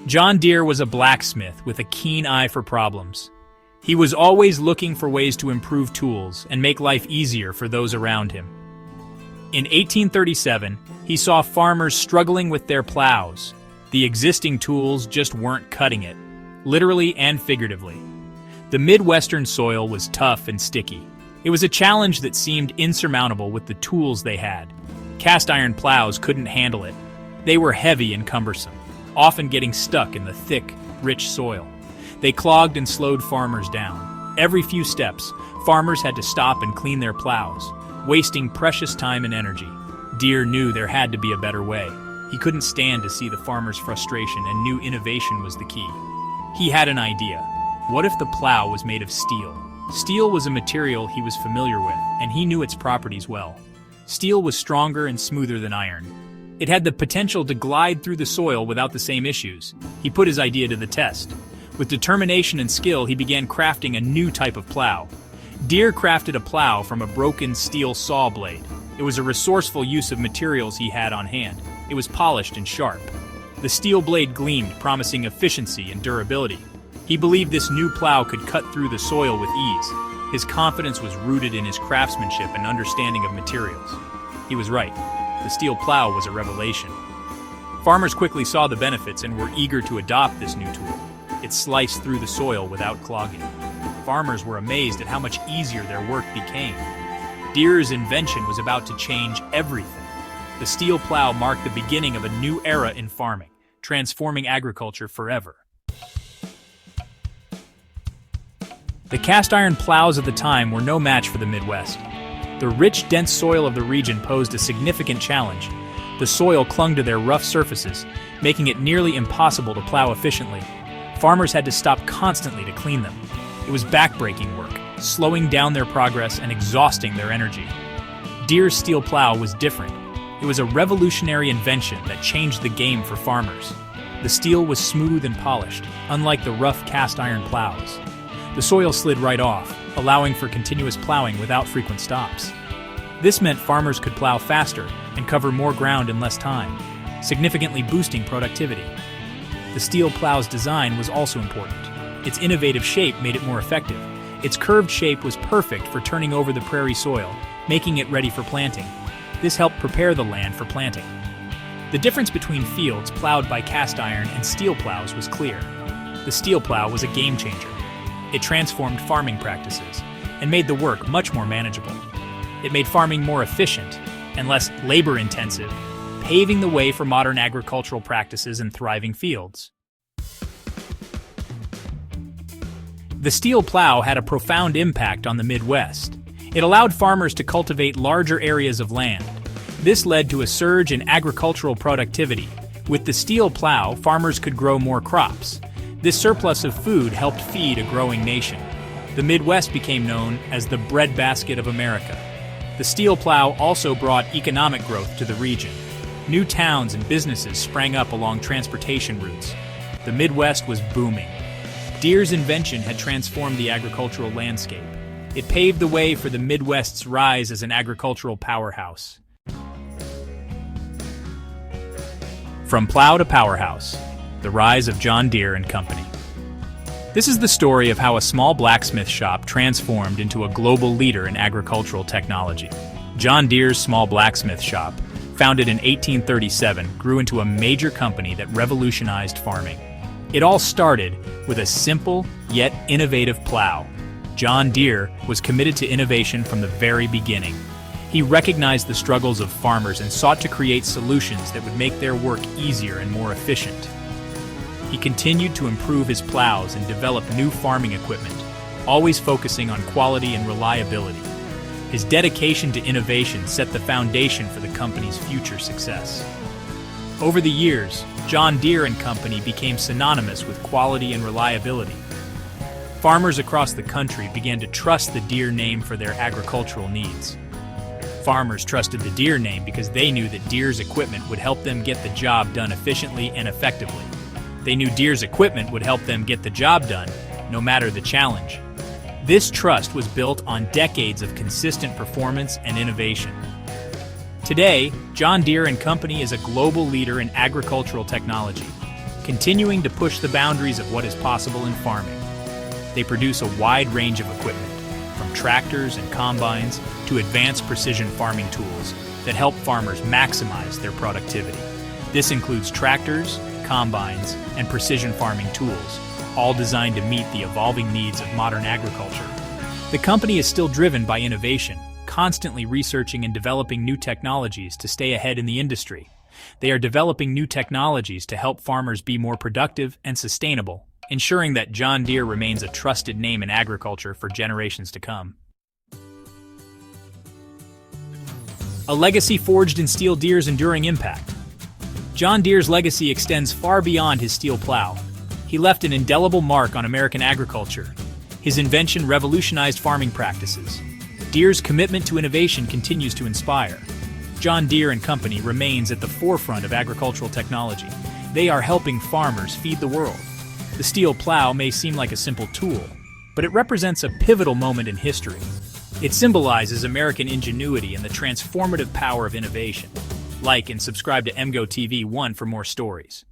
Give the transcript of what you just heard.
John Deere was a blacksmith with a keen eye for problems. He was always looking for ways to improve tools and make life easier for those around him. In 1837, he saw farmers struggling with their plows. The existing tools just weren't cutting it, literally and figuratively. The Midwestern soil was tough and sticky. It was a challenge that seemed insurmountable with the tools they had. Cast iron plows couldn't handle it. They were heavy and cumbersome, often getting stuck in the thick, rich soil. They clogged and slowed farmers down. Every few steps, farmers had to stop and clean their plows, wasting precious time and energy. Deere knew there had to be a better way. He couldn't stand to see the farmers' frustration and knew innovation was the key. He had an idea. What if the plow was made of steel? Steel was a material he was familiar with, and he knew its properties well. Steel was stronger and smoother than iron. It had the potential to glide through the soil without the same issues. He put his idea to the test. With determination and skill, he began crafting a new type of plow. Deere crafted a plow from a broken steel saw blade. It was a resourceful use of materials he had on hand. It was polished and sharp. The steel blade gleamed, promising efficiency and durability. He believed this new plow could cut through the soil with ease. His confidence was rooted in his craftsmanship and understanding of materials. He was right. The steel plow was a revelation. Farmers quickly saw the benefits and were eager to adopt this new tool. It sliced through the soil without clogging. Farmers were amazed at how much easier their work became. Deere's invention was about to change everything. The steel plow marked the beginning of a new era in farming, transforming agriculture forever. The cast iron plows of the time were no match for the Midwest. The rich, dense soil of the region posed a significant challenge. The soil clung to their rough surfaces, making it nearly impossible to plow efficiently. Farmers had to stop constantly to clean them. It was backbreaking work, slowing down their progress and exhausting their energy. Deere's steel plow was different. It was a revolutionary invention that changed the game for farmers. The steel was smooth and polished, unlike the rough cast iron plows. The soil slid right off, allowing for continuous plowing without frequent stops. This meant farmers could plow faster and cover more ground in less time, significantly boosting productivity. The steel plow's design was also important. Its innovative shape made it more effective. Its curved shape was perfect for turning over the prairie soil, making it ready for planting. This helped prepare the land for planting. The difference between fields plowed by cast iron and steel plows was clear. The steel plow was a game changer. It transformed farming practices and made the work much more manageable. It made farming more efficient and less labor-intensive, paving the way for modern agricultural practices and thriving fields. The steel plow had a profound impact on the Midwest. It allowed farmers to cultivate larger areas of land. This led to a surge in agricultural productivity. With the steel plow, farmers could grow more crops. This surplus of food helped feed a growing nation. The Midwest became known as the breadbasket of America. The steel plow also brought economic growth to the region. New towns and businesses sprang up along transportation routes. The Midwest was booming. Deere's invention had transformed the agricultural landscape. It paved the way for the Midwest's rise as an agricultural powerhouse. From plow to powerhouse, the rise of John Deere and Company. This is the story of how a small blacksmith shop transformed into a global leader in agricultural technology. John Deere's small blacksmith shop, founded in 1837, grew into a major company that revolutionized farming. It all started with a simple yet innovative plow. John Deere was committed to innovation from the very beginning. He recognized the struggles of farmers and sought to create solutions that would make their work easier and more efficient. He continued to improve his plows and develop new farming equipment, always focusing on quality and reliability. His dedication to innovation set the foundation for the company's future success. Over the years, John Deere and Company became synonymous with quality and reliability. Farmers across the country began to trust the Deere name for their agricultural needs. Farmers trusted the Deere name because they knew that Deere's equipment would help them get the job done efficiently and effectively. They knew Deere's equipment would help them get the job done, no matter the challenge. This trust was built on decades of consistent performance and innovation. Today, John Deere and Company is a global leader in agricultural technology. continuing to push the boundaries of what is possible in farming. They produce a wide range of equipment, from tractors and combines to advanced precision farming tools that help farmers maximize their productivity. This includes tractors, combines, and precision farming tools, all designed to meet the evolving needs of modern agriculture. The company is still driven by innovation, constantly researching and developing new technologies to stay ahead in the industry. They are developing new technologies to help farmers be more productive and sustainable, ensuring that John Deere remains a trusted name in agriculture for generations to come. A legacy forged in steel Deere's enduring impact. John Deere's legacy extends far beyond his steel plow. He left an indelible mark on American agriculture. His invention revolutionized farming practices. Deere's commitment to innovation continues to inspire. John Deere and Company remains at the forefront of agricultural technology. They are helping farmers feed the world. The steel plow may seem like a simple tool, but it represents a pivotal moment in history. It symbolizes American ingenuity and the transformative power of innovation. Like and subscribe to emgotv1 for more stories.